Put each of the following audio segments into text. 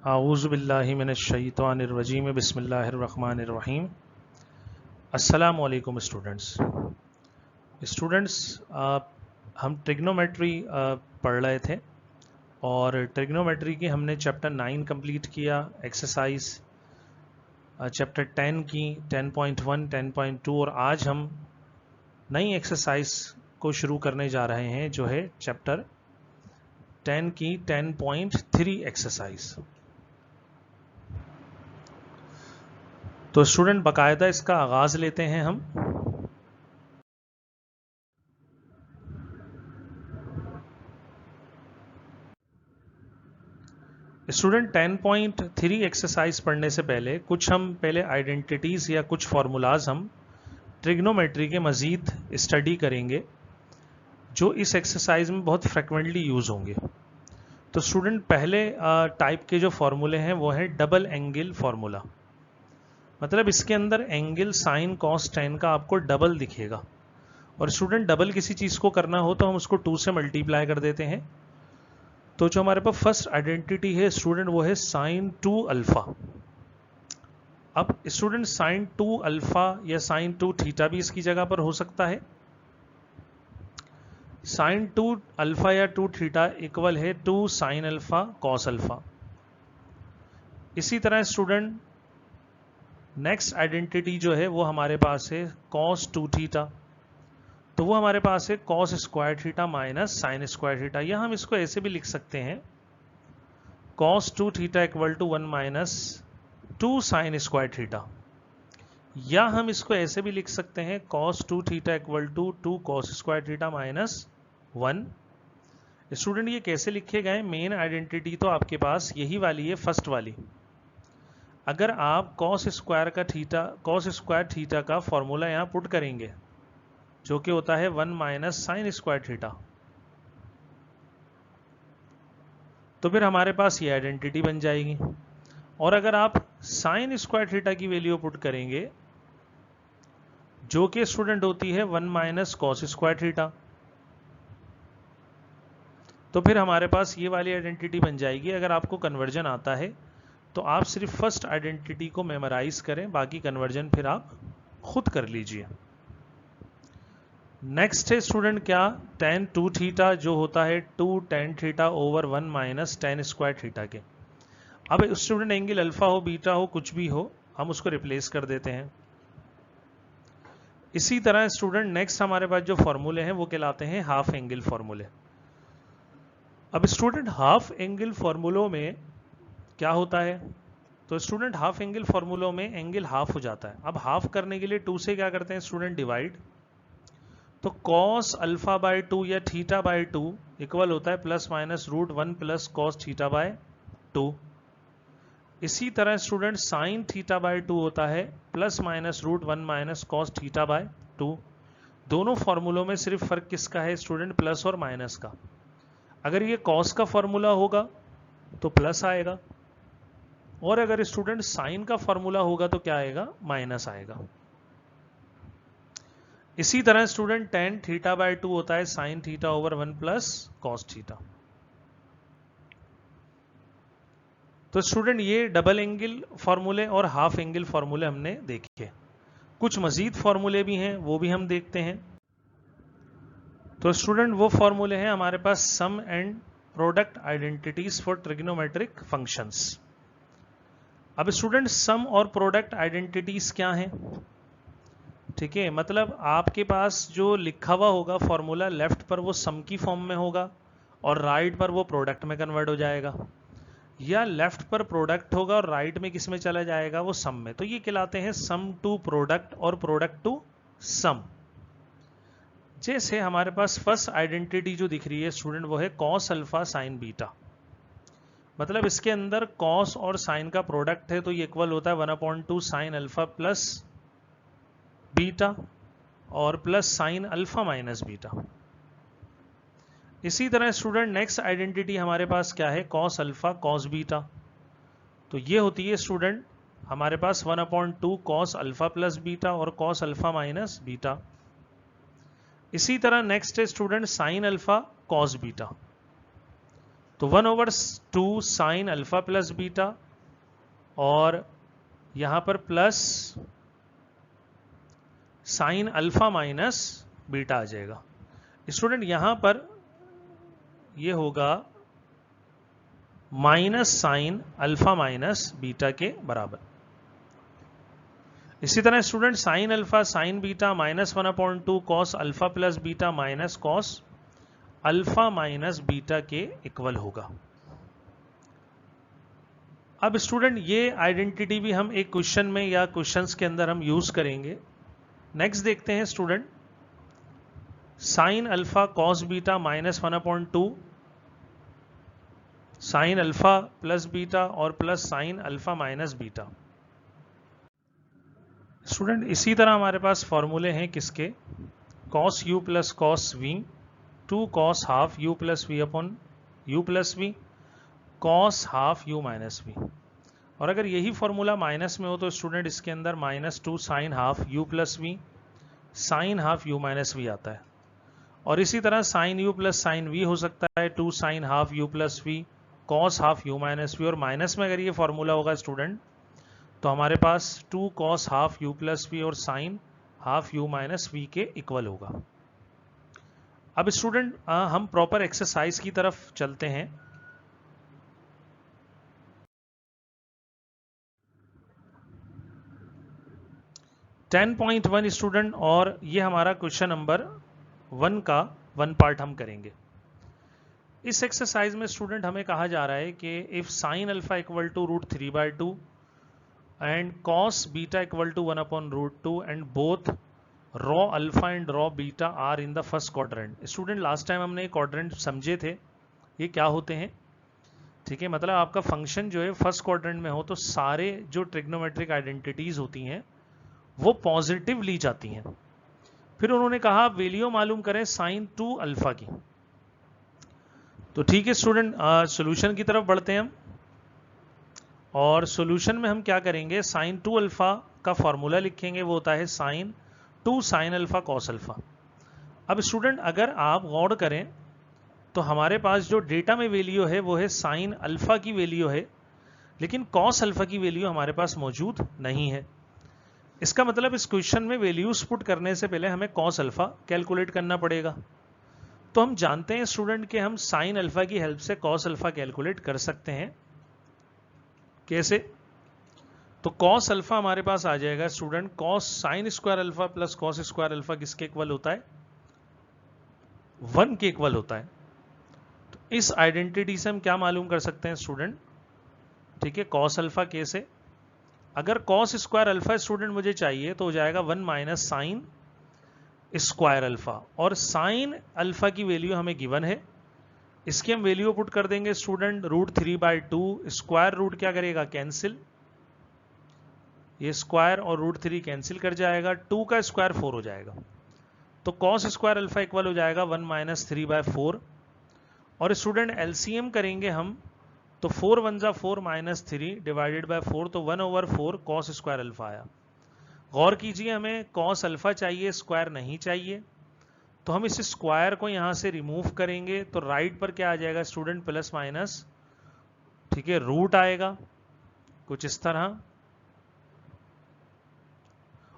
आऊज़ु बिल्लाहि मिनश्शैतानिर रजीम बिस्मिल्लाहिर रहमानिर रहीम। अस्सलामु अलैकुम स्टूडेंट्स, हम ट्रिग्नोमेट्री पढ़ रहे थे और ट्रिग्नोमेट्री की हमने चैप्टर 9 कंप्लीट किया, एक्सरसाइज चैप्टर 10 की 10.1 10.2 और आज हम नई एक्सरसाइज को शुरू करने जा रहे हैं जो है चैप्टर 10 की 10.3 एक्सरसाइज। तो स्टूडेंट बाकायदा इसका आगाज लेते हैं हम। स्टूडेंट 10.3 एक्सरसाइज पढ़ने से पहले हम पहले आइडेंटिटीज या कुछ फार्मूलाज हम ट्रिग्नोमेट्री के मजीद स्टडी करेंगे जो इस एक्सरसाइज में बहुत फ्रिक्वेंटली यूज होंगे। तो स्टूडेंट पहले टाइप के जो फार्मूले हैं वो है डबल एंगल फार्मूला। मतलब इसके अंदर एंगल साइन कॉस टेन का आपको डबल दिखेगा और स्टूडेंट डबल किसी चीज को करना हो तो हम उसको 2 से मल्टीप्लाई कर देते हैं। तो जो हमारे पास फर्स्ट आइडेंटिटी है स्टूडेंट वो है साइन 2 अल्फा। अब स्टूडेंट साइन 2 अल्फा या साइन 2 थीटा भी इसकी जगह पर हो सकता है। साइन 2 अल्फा या 2 थीटा इक्वल है 2 साइन अल्फा कॉस अल्फा। इसी तरह स्टूडेंट नेक्स्ट आइडेंटिटी जो है वो हमारे पास है कॉस 2 थीटा, तो वो हमारे पास है cos square theta minus sine square theta. या हम इसको ऐसे भी लिख सकते हैं cos 2 theta equal to 1 minus 2 sine square theta. या हम इसको ऐसे भी लिख सकते हैं cos 2 theta equal to 2 cos square theta minus 1। Student ये कैसे लिखे गए? मेन आइडेंटिटी तो आपके पास यही वाली है, फर्स्ट वाली। अगर आप कॉस स्क्वायर थीटा का फॉर्मूला यहां पुट करेंगे जो कि होता है 1 माइनस साइन स्क्वायर थीटा, तो फिर हमारे पास ये आइडेंटिटी बन जाएगी। और अगर आप साइन स्क्वायर थीटा की वैल्यू पुट करेंगे जो कि स्टूडेंट होती है 1 माइनस कॉस स्क्वायर थीटा, तो फिर हमारे पास ये वाली आइडेंटिटी बन जाएगी। अगर आपको कन्वर्जन आता है तो आप सिर्फ फर्स्ट आइडेंटिटी को मेमोराइज करें, बाकी कन्वर्जन फिर आप खुद कर लीजिए। नेक्स्ट है स्टूडेंट क्या, tan 2 थीटा जो होता है 2 tan theta over 1 minus tan square theta के। अब स्टूडेंट एंगल अल्फा हो बीटा हो कुछ भी हो हम उसको रिप्लेस कर देते हैं। इसी तरह स्टूडेंट नेक्स्ट हमारे पास जो फॉर्मूले हैं वो कहलाते हैं हाफ एंगल फॉर्मूले। अब स्टूडेंट हाफ एंगल फॉर्मूलों में क्या होता है, तो स्टूडेंट हाफ एंगल फॉर्मूलों में एंगल हाफ हो जाता है। अब हाफ करने के लिए 2 से क्या करते हैं स्टूडेंट डिवाइड, तो कॉस अल्फा बाय 2 या थीटा बाय 2 इक्वल होता है plus minus root 1 plus cos theta by 2। इसी तरह स्टूडेंट साइन थीटा बाय 2 होता है plus minus root 1 minus cos theta by 2। दोनों फॉर्मूलों में सिर्फ फर्क किसका है स्टूडेंट, प्लस और माइनस का। अगर ये कॉस का फॉर्मूला होगा तो प्लस आएगा और अगर स्टूडेंट साइन का फॉर्मूला होगा तो क्या आएगा, माइनस आएगा। इसी तरह स्टूडेंट tan थीटा बाय 2 होता है sine theta over 1 plus cos theta. तो स्टूडेंट ये डबल एंगल फॉर्मूले और हाफ एंगल फॉर्मूले हमने देखे। कुछ मजीद फॉर्मूले भी हैं वो भी हम देखते हैं। तो स्टूडेंट वो फॉर्मूले हैं हमारे पास sum and product identities for trigonometric functions. अब स्टूडेंट सम और प्रोडक्ट आइडेंटिटीज क्या हैं, ठीक है। मतलब आपके पास जो लिखा हुआ होगा फॉर्मूला लेफ्ट पर वो सम की फॉर्म में होगा और राइट पर वो प्रोडक्ट में कन्वर्ट हो जाएगा, या लेफ्ट पर प्रोडक्ट होगा और राइट में किस में चला जाएगा, वो सम में। तो ये कहलाते हैं सम टू प्रोडक्ट और प्रोडक्ट टू सम। जैसे हमारे पास फर्स्ट आइडेंटिटी जो दिख रही है स्टूडेंट वो है कॉस अल्फा साइन बीटा। मतलब इसके अंदर कॉस और साइन का प्रोडक्ट है तो ये इक्वल होता है 1/2 साइन अल्फा प्लस बीटा और plus sine alpha minus beta. इसी तरह स्टूडेंट नेक्स्ट आइडेंटिटी हमारे पास क्या है, कॉस अल्फा कॉस बीटा। तो ये होती है स्टूडेंट हमारे पास 1/2 कॉस अल्फा प्लस बीटा और कॉस अल्फा माइनस बीटा। इसी तरह नेक्स्ट है student sine alpha cos beta. तो 1/2 साइन अल्फा प्लस बीटा और यहां पर plus sine alpha minus beta आ जाएगा। स्टूडेंट यहां पर ये होगा minus sine alpha minus beta के बराबर। इसी तरह student sine alpha sine beta -1/2 cos alpha plus beta minus cos alpha minus beta के इक्वल होगा। अब स्टूडेंट ये आइडेंटिटी भी हम एक क्वेश्चन में या क्वेश्चंस के अंदर हम यूज करेंगे। नेक्स्ट देखते हैं student, sine alpha cos beta -1/2 sine alpha plus beta और plus sine alpha minus beta. Student इसी तरह हमारे पास फॉर्मूले हैं किसके, cos u plus cos v, 2 cos half u plus v upon u plus v, cos half u minus v. और अगर यही फॉर्मूला माइनस में हो तो स्टूडेंट इसके अंदर -2 sine half u plus v sine half u minus v आता है। और इसी तरह sine u plus sine v हो सकता है 2 sine half u plus v cos half u minus v. और माइनस में अगर ये फॉर्मूला होगा स्टूडेंट तो हमारे पास 2 cos half u plus v और sine half u minus v के इक्वल होगा। अब स्टूडेंट हम प्रॉपर एक्सरसाइज की तरफ चलते हैं। टेन 10.1 स्टूडेंट, और ये हमारा क्वेश्चन नंबर 1 का 1 पार्ट हम करेंगे। इस एक्सरसाइज में स्टूडेंट हमें कहा जा रहा है कि if sine alpha equal to √3/2 and cos beta equal to 1/√2 and both raw alpha and raw beta are in the first quadrant. Student last time हमने क्वाड्रेंट समझे थे, ये क्या होते हैं, ठीक है। मतलब आपका फंक्शन जो है फर्स्ट क्वाड्रेंट में हो तो सारे जो ट्रिग्नोमेट्रिक आइडेंटिटीज होती हैं वो पॉजिटिव ली जाती हैं। फिर उन्होंने कहा वैल्यू मालूम करें साइन 2 अल्फा की। तो ठीक है स्टूडेंट, सॉल्यूशन की तरफ बढ़ते हैं हम। और सॉल्यूशन में हम क्या करेंगे, साइन 2 अल्फा का फॉर्मूला लिखेंगे, वो होता है sine 2 sine alpha cos alpha. अब स्टूडेंट अगर आप गौर करें तो हमारे पास जो डेटा में वैल्यू है वो है साइन अल्फा की वैल्यू है, लेकिन कॉस अल्फा की वैल्यू हमारे पास मौजूद नहीं है। इसका मतलब इस क्वेश्चन में वैल्यूज पुट करने से पहले हमें कॉस अल्फा कैलकुलेट करना पड़ेगा। तो हम जानते हैं स्टूडेंट कि हम साइन अल्फा की हेल्प से कॉस अल्फा कैलकुलेट कर सकते हैं। कैसे, तो कॉस अल्फा हमारे पास आ जाएगा student, cos sine square alpha plus cos square alpha किसके इक्वल होता है, 1 के इक्वल होता है। तो इस आइडेंटिटी से हम क्या मालूम कर सकते हैं स्टूडेंट, ठीक है, कॉस अल्फा कैसे, अगर कॉस स्क्वायर अल्फा स्टूडेंट मुझे चाहिए तो हो जाएगा 1 माइनस साइन स्क्वायर अल्फा, और साइन अल्फा की वैल्यू हमें गिवन है, इसकी हम वैल्यू पुट कर देंगे स्टूडेंट √3/2, स्क्वायर रूट क्या करेगा कैंसिल, ये स्क्वायर और √3 कैंसिल कर जाएगा, 2 का स्क्वायर 4 हो जाएगा। तो कॉस स्क्वायर अल्फा इक्वल हो जाएगा 1 माइनस 3/4। और स्टूडेंट एलसीएम करेंगे हम तो 4 1 जा 4 माइनस 3 डिवाइडेड बाय 4, तो 1/4 कॉस स्क्वायर अल्फा आया। गौर कीजिए हमें कॉस अल्फा चाहिए, स्क्वायर नहीं चाहिए, तो हम इस स्क्वायर को यहां से रिमूव करेंगे तो राइट पर क्या आ जाएगा स्टूडेंट, प्लस माइनस, ठीक है, रूट आएगा कुछ इस तरह,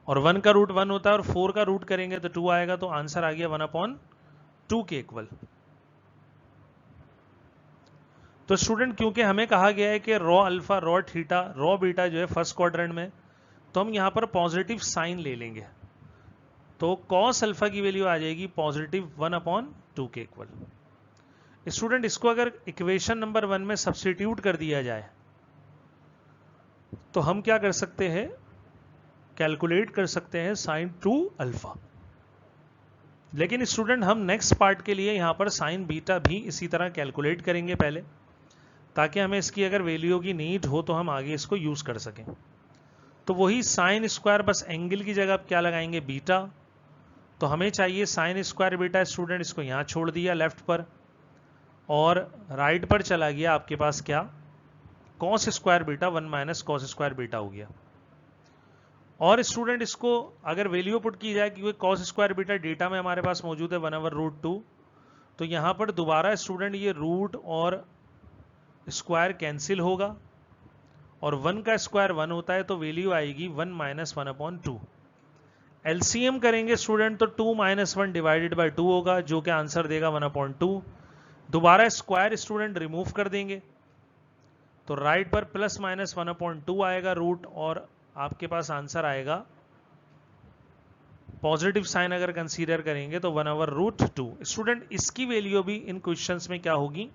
और 1 का रूट 1 होता है और 4 का रूट करेंगे तो 2 आएगा, तो आंसर आ गया 1/2 के इक्वल। तो स्टूडेंट क्योंकि हमें कहा गया है कि raw alpha raw theta raw beta जो है फर्स्ट क्वाड्रेंट में, तो हम यहां पर पॉजिटिव साइन ले लेंगे, तो कॉस अल्फा की वैल्यू आ जाएगी पॉजिटिव 1/2 के इक्वल। स्टूडेंट इसको अगर इक्वेशन नंबर 1 में सब्स्टिट्यूट कर दिया जाए तो हम क्या कर सकते हैं, कैलकुलेट कर सकते हैं साइन 2 अल्फा। लेकिन स्टूडेंट हम नेक्स्ट पार्ट के लिए यहां पर साइन बीटा भी इसी तरह कैलकुलेट करेंगे पहले, ताकि हमें इसकी अगर वैल्यू की नीड हो तो हम आगे इसको यूज कर सकें। तो वही साइन स्क्वायर, बस एंगल की जगह क्या लगाएंगे, बीटा। तो हमें चाहिए साइन स्क्वायर बीटा, स्टूडेंट इसको यहां छोड़ दिया लेफ्ट पर, और राइट पर चला गया आपके पास क्या, cos square beta, 1 minus cos square beta हो गया। और स्टूडेंट इसको अगर वैल्यू पुट की जाए, क्योंकि कॉस स्क्वायर बीटा डेटा में हमारे पास मौजूद है 1/√2, तो यहां पर दोबारा स्टूडेंट ये रूट और स्क्वायर कैंसिल होगा और 1 का स्क्वायर 1 होता है, तो वैल्यू आएगी 1 माइनस 1/2। एलसीएम करेंगे स्टूडेंट तो 2 माइनस 1 डिवाइडेड बाई 2 होगा, जो कि आंसर देगा 1/2। दोबारा स्क्वायर स्टूडेंट रिमूव कर देंगे तो राइट पर प्लस माइनस 1/2 आएगा रूट, और आपके पास आंसर आएगा, पॉजिटिव साइन अगर कंसीडर करेंगे तो 1/√2। स्टूडेंट इसकी वैल्यू भी इन क्वेश्चंस में क्या होगी,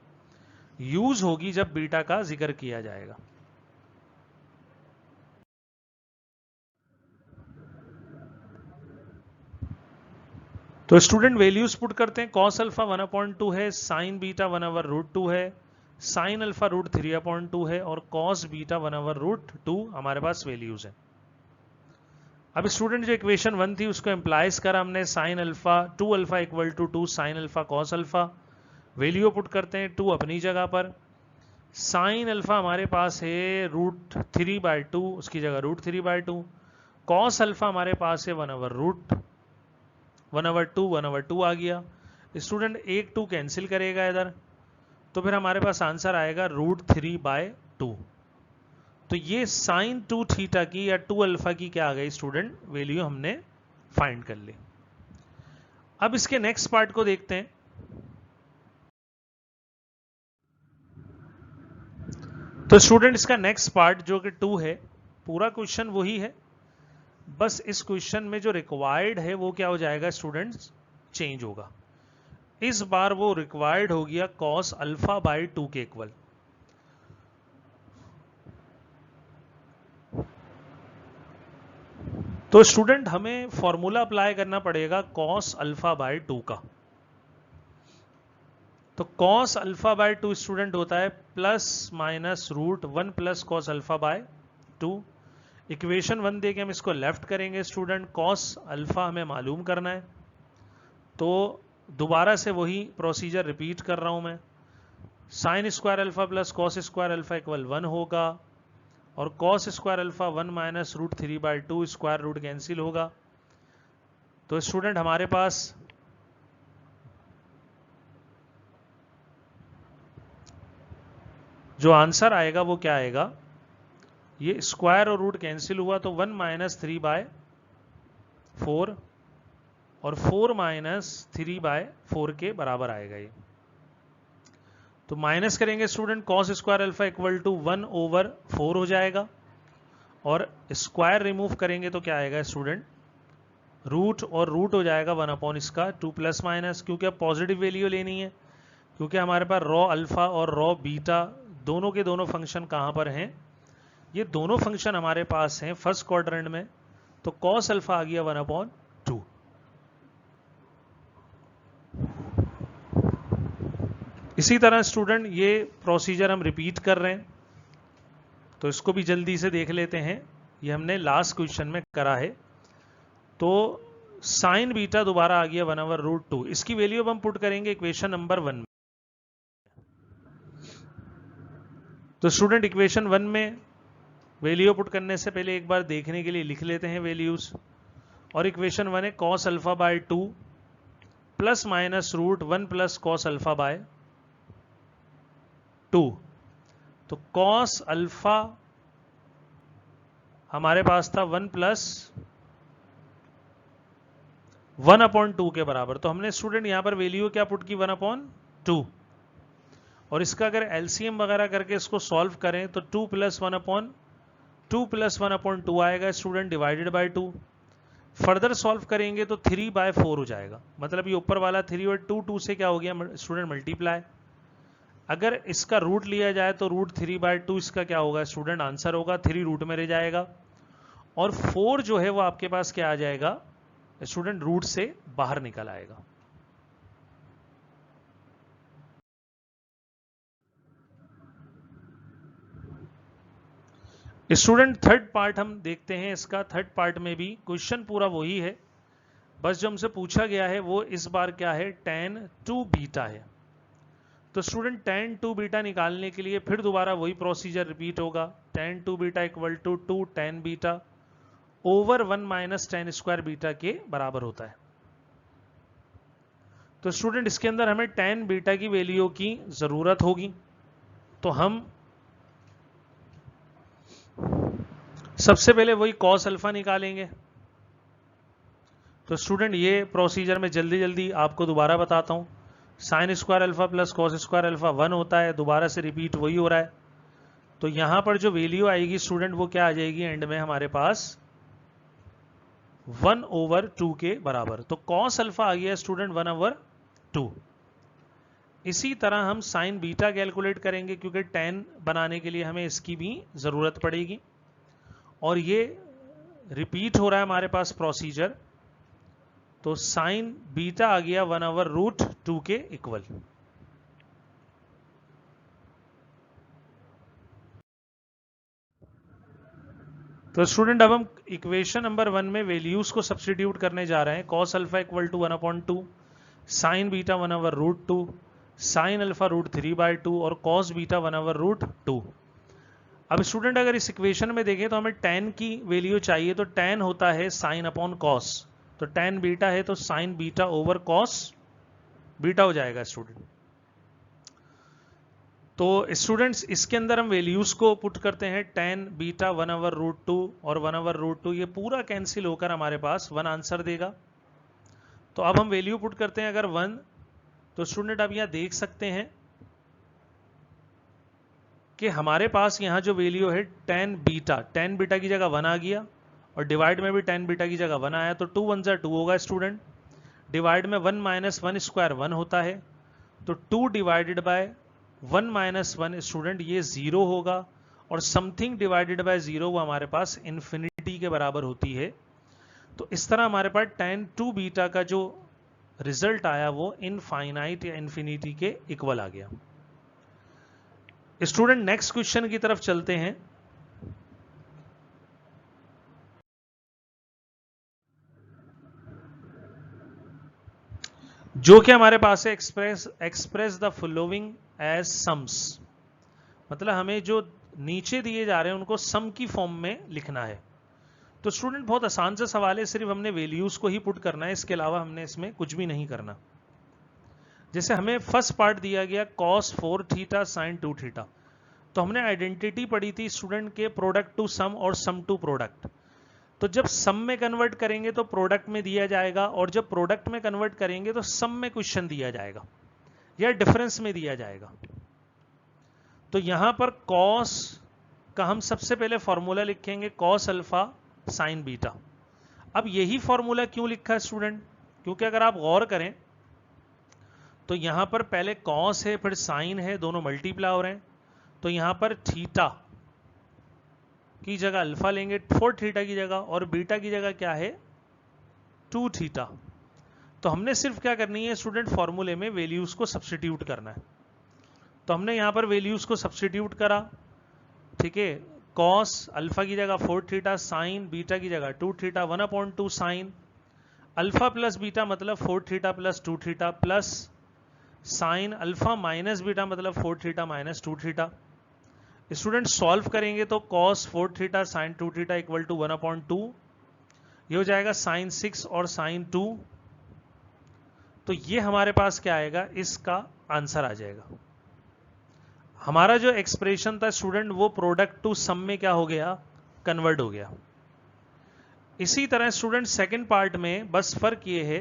यूज होगी जब बीटा का जिक्र किया जाएगा। तो स्टूडेंट वैल्यूज पुट करते हैं। कॉस अल्फा 1/2 है, साइन बीटा 1/√2 है, साइन अल्फा √3/2 है, और कॉस बीटा 1/√2 हमारे पास वैल्यूज है। अब स्टूडेंट जो इक्वेशन 1 थी उसको एम्प्लाइज करा हमने, sine alpha 2 alpha equal to 2 sine alpha cos alpha. Value put करते हैं, 2 अपनी जगह पर, साइन अल्फा हमारे पास है √3/2, उसकी जगह √3/2, कॉस अल्फा हमारे पास है 1/2 आ गया। स्टूडेंट 1 2 कैंसिल करेगा इधर, तो फिर हमारे पास आंसर आएगा √3/2। तो ये साइन 2 थीटा की या 2 अल्फा की क्या आ गई स्टूडेंट, वैल्यू हमने फाइंड कर ली। अब इसके नेक्स्ट पार्ट को देखते हैं। तो स्टूडेंट इसका नेक्स्ट पार्ट जो कि 2 है, पूरा क्वेश्चन वही है, बस इस क्वेश्चन में जो रिक्वायर्ड है वो क्या हो जाएगा स्टूडेंट्स, चेंज होगा। इस बार वो रिक्वायर्ड हो गया कॉस अल्फा बाई 2 के इक्वल। तो स्टूडेंट हमें फॉर्मूला अप्लाई करना पड़ेगा कॉस अल्फा बाई 2 का। तो कॉस अल्फा बाई 2 स्टूडेंट होता है plus minus √1 plus cos alpha by 2। Equation 1 देके हम इसको लेफ्ट करेंगे स्टूडेंट, कॉस अल्फा हमें मालूम करना है, तो दोबारा से वही प्रोसीजर रिपीट कर रहा हूं मैं। Sine square alpha plus cos square alpha equal 1 होगा, और cos square alpha 1 minus √3/2, square root cancel होगा। तो स्टूडेंट हमारे पास जो आंसर आएगा वो क्या आएगा, ये स्क्वायर और रूट कैंसिल हुआ तो 1 माइनस 3/4 और 4 माइनस 3/4 के बराबर आएगा ये। तो माइनस करेंगे student, cos square alpha equal to 1/4 हो जाएगा, और स्क्वायर रिमूव करेंगे तो क्या आएगा स्टूडेंट, रूट, और रूट हो जाएगा 1 अपॉन इसका 2 प्लस माइनस, क्योंकि अब पॉजिटिव वैल्यू लेनी है, क्योंकि हमारे पास रॉ अल्फा और रॉ बीटा दोनों के दोनों फंक्शन कहां पर हैं, ये दोनों फंक्शन हमारे पास हैं फर्स्ट क्वाड्रेंट में। तो कॉस अल्फा आ गया 1/2। इसी तरह स्टूडेंट ये प्रोसीजर हम रिपीट कर रहे हैं, तो इसको भी जल्दी से देख लेते हैं। ये हमने लास्ट क्वेश्चन में करा है। तो साइन बीटा दोबारा आ गया 1/√2, इसकी वैल्यू अब हम पुट करेंगे इक्वेशन नंबर 1 में। तो स्टूडेंट इक्वेशन 1 में वैल्यू पुट करने से पहले एक बार देखने के लिए लिख लेते हैं वैल्यूज। और इक्वेशन 1 है cos alpha by 2 plus minus √1 plus cos alpha by 2। तो कॉस अल्फा हमारे पास था 1 प्लस 1/2 के बराबर, तो हमने स्टूडेंट यहां पर वैल्यू क्या पुट की 1/2, और इसका अगर एलसीएम वगैरह करके इसको सॉल्व करें तो 2 प्लस 1/2 आएगा student, divided by 2। Further solve करेंगे तो 3/4 हो जाएगा, मतलब ये ऊपर वाला 3 और 2 से क्या हो गया स्टूडेंट, मल्टीप्लाई। अगर इसका रूट लिया जाए तो √3/2 इसका क्या होगा स्टूडेंट, आंसर होगा, 3 रूट में रह जाएगा, और 4 जो है वो आपके पास क्या आ जाएगा स्टूडेंट, रूट से बाहर निकल आएगा। स्टूडेंट थर्ड पार्ट हम देखते हैं। इसका थर्ड पार्ट में भी क्वेश्चन पूरा वही है, बस जो हमसे पूछा गया है वो इस बार क्या है, tan 2 बीटा है। तो स्टूडेंट tan 2 बीटा निकालने के लिए फिर दोबारा वही प्रोसीजर रिपीट होगा। tan 2 beta equal to 2 tan beta over 1 minus tan square beta के बराबर होता है। तो स्टूडेंट इसके अंदर हमें tan बीटा की वैल्यू की जरूरत होगी। तो हम सबसे पहले वही कॉस अल्फा निकालेंगे। तो स्टूडेंट ये प्रोसीजर में जल्दी जल्दी आपको दोबारा बताता हूं। Sign square alpha plus cos square alpha 1 होता है, दोबारा से रिपीट वही हो रहा है। तो यहां पर जो वैल्यू आएगी स्टूडेंट वो क्या आ जाएगी एंड में हमारे पास 1/2 के बराबर। तो कॉस अल्फा आ गया स्टूडेंट 1/2। इसी तरह हम साइन बीटा कैलकुलेट करेंगे क्योंकि tan बनाने के लिए हमें इसकी भी जरूरत पड़ेगी, और ये रिपीट हो रहा है हमारे पास प्रोसीजर। तो साइन बीटा आ गया 1/√2 के इक्वल। तो स्टूडेंट अब हम इक्वेशन नंबर 1 में वैल्यूज को सब्स्टिट्यूट करने जा रहे हैं। Cos alpha equal to 1/2, sine beta 1/√2, sine alpha √3/2 और कॉस बीटा 1/√2। अब स्टूडेंट अगर इस इक्वेशन में देखें तो हमें tan की वैल्यू चाहिए। तो tan होता है साइन अपॉन कॉस, तो tan बीटा है तो sign beta over cos beta हो जाएगा स्टूडेंट। तो स्टूडेंट्स इसके अंदर हम वैल्यूज को पुट करते हैं। tan बीटा 1/√2 और 1/√2 ये पूरा कैंसिल होकर हमारे पास 1 आंसर देगा। तो अब हम वैल्यू पुट करते हैं अगर 1, तो स्टूडेंट अब यहां देख सकते हैं कि हमारे पास यहां जो वैल्यू है tan बीटा की जगह 1 आ गया, और डिवाइड में भी tan बीटा की जगह 1 आया, तो 2 1 जा 2 होगा स्टूडेंट। डिवाइड में 1 - 1 स्क्वायर 1 होता है, तो 2 डिवाइडेड बाय 1 - 1 स्टूडेंट ये 0 होगा, और समथिंग डिवाइडेड बाय 0 वो हमारे पास इन्फिनिटी के बराबर होती है। तो इस तरह हमारे पास tan 2 बीटा का जो रिजल्ट आया वो इनफाइनाइट या इन्फिनिटी के इक्वल आ गया। स्टूडेंट नेक्स्ट क्वेश्चन की तरफ चलते हैं। जो कि हमारे पास है express the following as sums. मतलब हमें जो नीचे दिए जा रहे हैं उनको सम की फॉर्म में लिखना है। तो स्टूडेंट बहुत आसान सा सवाल है, सिर्फ हमने वैल्यूज को ही पुट करना है, इसके अलावा हमने इसमें कुछ भी नहीं करना। जैसे हमें फर्स्ट पार्ट दिया गया cos 4 थीटा sin 2 थीटा, तो हमने आइडेंटिटी पढ़ी थी स्टूडेंट के प्रोडक्ट टू सम और सम टू प्रोडक्ट। तो जब सम में कन्वर्ट करेंगे तो प्रोडक्ट में दिया जाएगा, और जब प्रोडक्ट में कन्वर्ट करेंगे तो सम में क्वेश्चन दिया जाएगा या डिफरेंस में दिया जाएगा। तो यहां पर कॉस का हम सबसे पहले फॉर्मूला लिखेंगे कॉस अल्फा साइन बीटा। अब यही फॉर्मूला क्यों लिखा है स्टूडेंट, क्योंकि अगर आप गौर करें तो यहां पर पहले कॉस है फिर साइन है, दोनों मल्टीप्लाई हो रहे हैं। तो यहां पर थीटा की जगह अल्फा लेंगे 4 थीटा की जगह, और बीटा की जगह क्या है 2 थीटा। तो हमने सिर्फ क्या करनी है स्टूडेंट, फॉर्मूले में वैल्यूज को सब्स्टिट्यूट करना है। तो हमने यहां पर वैल्यूज को सब्स्टिट्यूट करा, ठीक है। कॉस अल्फा की जगह 4 थीटा, साइन बीटा की जगह 2 theta, 1/2 sine alpha plus beta मतलब 4 theta plus 2 theta, plus sine alpha minus beta मतलब 4 theta minus 2 theta. Student solve करेंगे तो cos 4 theta sin 2 theta equal to 1/2, ये हो जाएगा sin 6 और sin 2। तो ये हमारे पास क्या आएगा, इसका आंसर आ जाएगा। हमारा जो एक्सप्रेशन था स्टूडेंट वो प्रोडक्ट टू सम में क्या हो गया, कन्वर्ट हो गया। इसी तरह स्टूडेंट सेकंड पार्ट में बस फर्क ये है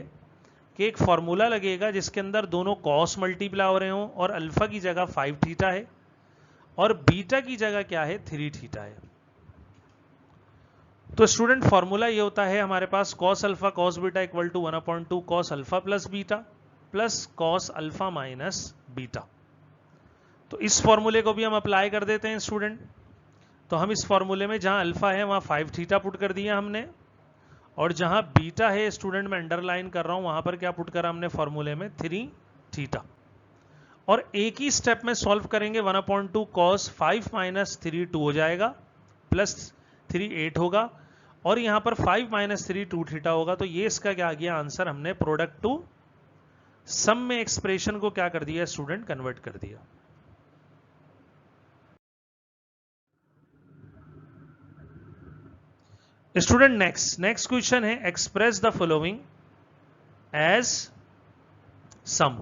कि एक फॉर्मूला लगेगा जिसके अंदर दोनों cos मल्टीप्लाई हो रहे हों, और अल्फा की जगह 5 थीटा है और बीटा की जगह क्या है 3 थीटा है। तो स्टूडेंट फॉर्मूला ये होता है हमारे पास cos alpha cos beta equal to 1/2 cos alpha plus beta plus cos alpha minus beta. तो इस फॉर्मूले को भी हम अप्लाई कर देते हैं स्टूडेंट। तो हम इस फॉर्मूले में जहां अल्फा है वहां 5 थीटा पुट कर दिया हमने, और जहां बीटा है स्टूडेंट मैं अंडरलाइन कर रहा हूं वहां पर क्या पुट करा हमने फॉर्मूले में 3 थीटा। और एक ही स्टेप में सॉल्व करेंगे 1/2 cos 5 माइनस 3 2 हो जाएगा, प्लस 3 8 होगा, और यहां पर 5 माइनस 3 2 थीटा होगा। तो ये इसका क्या आ गया आंसर, हमने प्रोडक्ट टू सम में एक्सप्रेशन को क्या कर दिया स्टूडेंट, कन्वर्ट कर दिया। स्टूडेंट नेक्स्ट क्वेश्चन है एक्सप्रेस द फॉलोइंग एज सम।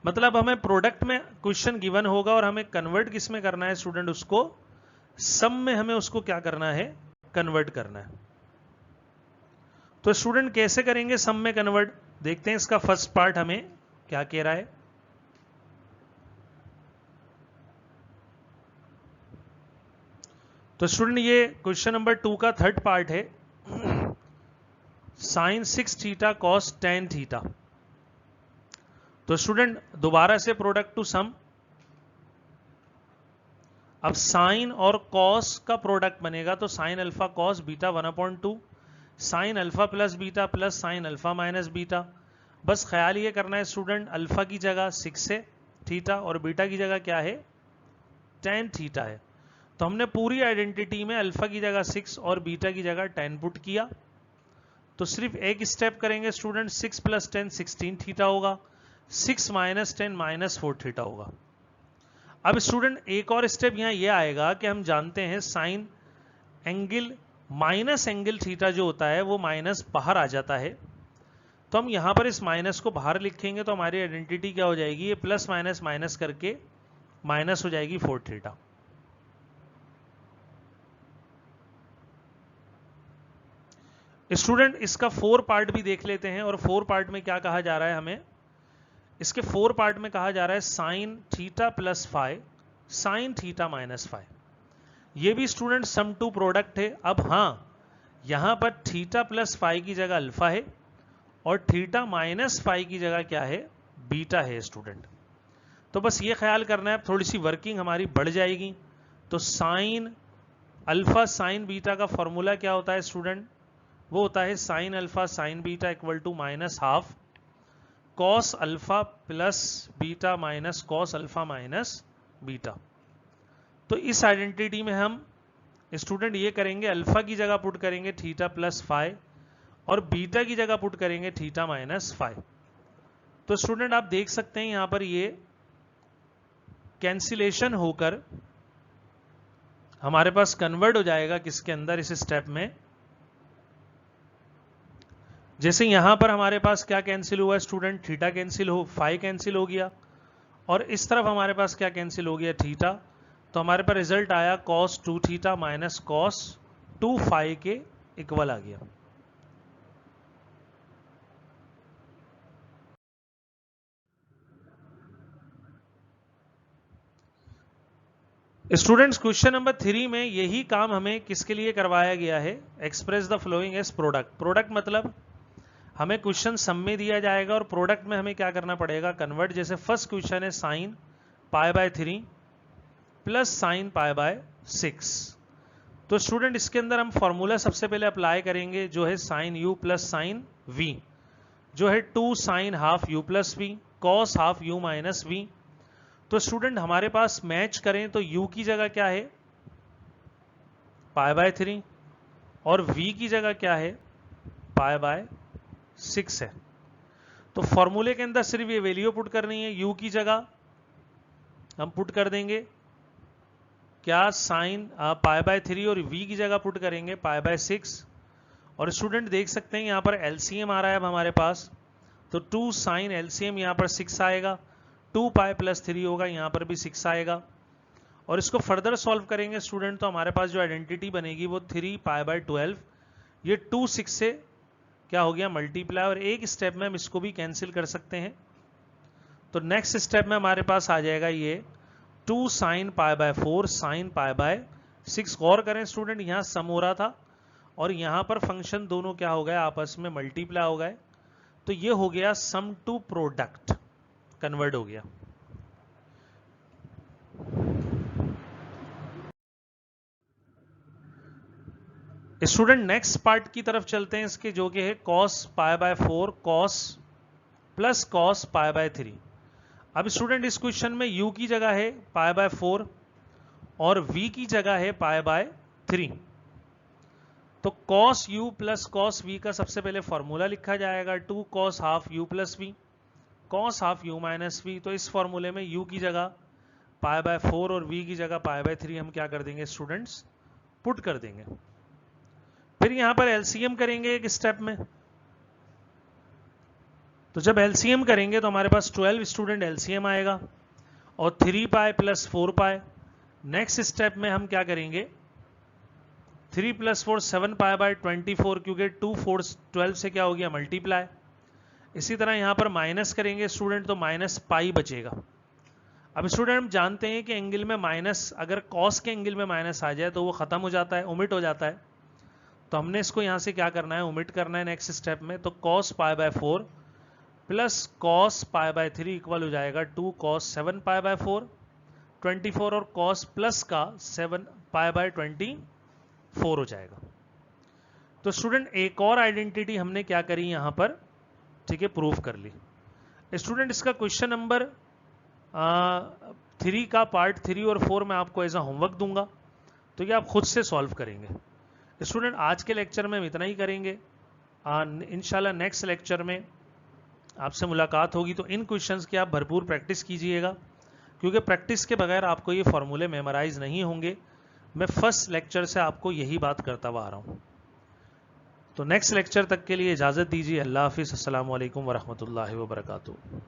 मतलब हमें प्रोडक्ट में क्वेश्चन गिवन होगा और हमें कन्वर्ट किस में करना है स्टूडेंट, उसको सम में हमें उसको क्या करना है, कन्वर्ट करना है। तो स्टूडेंट कैसे करेंगे सम में कन्वर्ट, देखते हैं इसका फर्स्ट पार्ट हमें क्या कह रहा है। तो स्टूडेंट ये क्वेश्चन नंबर 2 का थर्ड पार्ट है, साइन 6 थीटा कॉस 10 थीटा। तो स्टूडेंट दोबारा से प्रोडक्ट टू सम, अब साइन और कॉस का प्रोडक्ट बनेगा तो sine alpha cos beta 1/2, sine alpha plus beta plus sine alpha minus beta. बस ख्याल ये करना है स्टूडेंट, अल्फा की जगह 6 है थीटा और बीटा की जगह क्या है, 10 थीटा है। तो हमने पूरी आइडेंटिटी में अल्फा की जगह 6 और बीटा की जगह 10 पुट किया। तो सिर्फ एक स्टेप करेंगे स्टूडेंट, 6 + 10 16 थीटा होगा, 6 - 10 - 4 थीटा होगा। अब स्टूडेंट एक और स्टेप यहां यह आएगा कि हम जानते हैं sign angle minus angle theta जो होता है वो माइनस बाहर आ जाता है। तो हम यहां पर इस माइनस को बाहर लिखेंगे तो हमारी आइडेंटिटी क्या हो जाएगी, ये प्लस माइनस माइनस करके माइनस हो जाएगी 4 थीटा। स्टूडेंट इसका 4 पार्ट भी देख लेते हैं और 4 पार्ट में क्या कहा जा रहा है हमें, इसके 4 पार्ट में कहा जा रहा है sine theta plus five sine theta minus five. ये भी स्टूडेंट सम टू प्रोडक्ट है। अब हां यहां पर थीटा प्लस फाइव की जगह अल्फा है और थीटा माइनस फाइव की जगह क्या है, बीटा है स्टूडेंट। तो बस ये ख्याल करना है, थोड़ी सी वर्किंग हमारी बढ़ जाएगी। तो साइन अल्फा साइन बीटा का फॉर्मूला क्या होता है स्टूडेंट, वो होता है sine alpha sine beta equal to -12 cos alpha plus beta minus cos alpha minus beta. तो इस आइडेंटिटी में हम स्टूडेंट ये करेंगे, अल्फा की जगह पुट करेंगे थीटा प्लस फाइव और बीटा की जगह पुट करेंगे थीटा माइनस फाइव। तो स्टूडेंट आप देख सकते हैं यहां पर ये कैंसिलेशन होकर हमारे पास कन्वर्ट हो जाएगा किसके अंदर, इस स्टेप में। जैसे यहां पर हमारे पास क्या कैंसिल हुआ स्टूडेंट, थीटा कैंसिल हो, फाइव कैंसिल हो गया और इस तरफ हमारे पास क्या कैंसिल हो गया, थीटा। तो हमारे पास रिजल्ट आया cos 2 theta minus cos 2 five के इक्वल आ गया। स्टूडेंट्स क्वेश्चन नंबर 3 में यही काम हमें किसके लिए करवाया गया है, express the following as product. Product मतलब हमें क्वेश्चन सम में दिया जाएगा और प्रोडक्ट में हमें क्या करना पड़ेगा, कन्वर्ट। जैसे फर्स्ट क्वेश्चन है साइन π/3 प्लस साइन π/6। तो स्टूडेंट इसके अंदर हम फॉर्मूला सबसे पहले अप्लाई करेंगे जो है sine u plus sine v, जो है 2 sine half u plus v cos half u minus v। तो स्टूडेंट हमारे पास मैच करें तो u की जगह क्या है π/3 और v की जगह क्या है π/6 है। तो फॉर्मूले के अंदर सिर्फ ये वैल्यू पुट करनी है, u की जगह हम पुट कर देंगे क्या, साइन π/3 और v की जगह पुट करेंगे π/6। और स्टूडेंट देख सकते हैं यहां पर एलसीएम आ रहा है अब हमारे पास, तो 2 साइन एलसीएम यहां पर 6 आएगा, 2π + 3 होगा, यहां पर भी 6 आएगा। और इसको फर्दर सॉल्व करेंगे स्टूडेंट तो हमारे पास जो आइडेंटिटी बनेगी वो 3π/12, ये 2 6 से क्या हो गया मल्टीप्लाई, और एक स्टेप में हम इसको भी कैंसिल कर सकते हैं। तो नेक्स्ट स्टेप में हमारे पास आ जाएगा ये 2 साइन π/4 साइन π/6। गौर करें स्टूडेंट यहां सम हो रहा था और यहां पर फंक्शन दोनों क्या हो गए, आपस में मल्टीप्लाई हो गए। तो ये हो गया सम टू प्रोडक्ट, कन्वर्ट हो गया। स्टूडेंट नेक्स्ट पार्ट की तरफ चलते हैं इसके, जो कि है cos π/4 cos प्लस cos π/3। अब स्टूडेंट इस क्वेश्चन में u की जगह है π/4 और v की जगह है π/3। तो cos u plus cos v का सबसे पहले फॉर्मूला लिखा जाएगा 2 cos half u plus v cos half u minus v। तो इस फॉर्मूले में u की जगह π/4 और v की जगह π/3 हम क्या कर देंगे स्टूडेंट्स, पुट कर देंगे। फिर यहां पर एलसीएम करेंगे एक स्टेप में, तो जब एलसीएम करेंगे तो हमारे पास 12 स्टूडेंट एलसीएम आएगा और 3 पाई प्लस 4 पाई। नेक्स्ट स्टेप में हम क्या करेंगे, 3 + 4 7 पाई बाय 24, क्योंकि 2 4 12 से क्या हो गया मल्टीप्लाई। इसी तरह यहां पर माइनस करेंगे स्टूडेंट तो माइनस पाई बचेगा। अब स्टूडेंट हम जानते हैं कि एंगल में माइनस, अगर कॉस के एंगल में माइनस आ जाए तो वो खत्म हो जाता है, ओमिट हो जाता है। तो हमने इसको यहां से क्या करना है, ओमिट करना है नेक्स्ट स्टेप में। तो cos pi by 4 plus cos pi by 3 equal हो जाएगा 2 cos 7 पाई बाय 4 24, और cos प्लस का 7 पाई बाय 24 हो जाएगा। तो स्टूडेंट एक और आइडेंटिटी हमने क्या करी यहां पर, ठीक है, प्रूफ कर ली। स्टूडेंट इसका क्वेश्चन नंबर 3 का पार्ट 3 और 4 में आपको एज अ होमवर्क दूंगा, तो ये आप खुद से सॉल्व करेंगे। स्टूडेंट आज के लेक्चर में हम इतना ही करेंगे। इंशाल्लाह नेक्स्ट लेक्चर में आपसे मुलाकात होगी। तो इन क्वेश्चंस की आप भरपूर प्रैक्टिस कीजिएगा, क्योंकि प्रैक्टिस के बगैर आपको ये फॉर्मूले मेमोराइज नहीं होंगे। मैं फर्स्ट लेक्चर से आपको यही बात करता हुआ आ रहा हूँ। तो नेक्स्ट लेक्चर तक के लिए इजाज़त दीजिए। अल्लाह हाफिज़। अस्सलामु अलैकुम वरहमतुल्लाहि वबरकातुहू।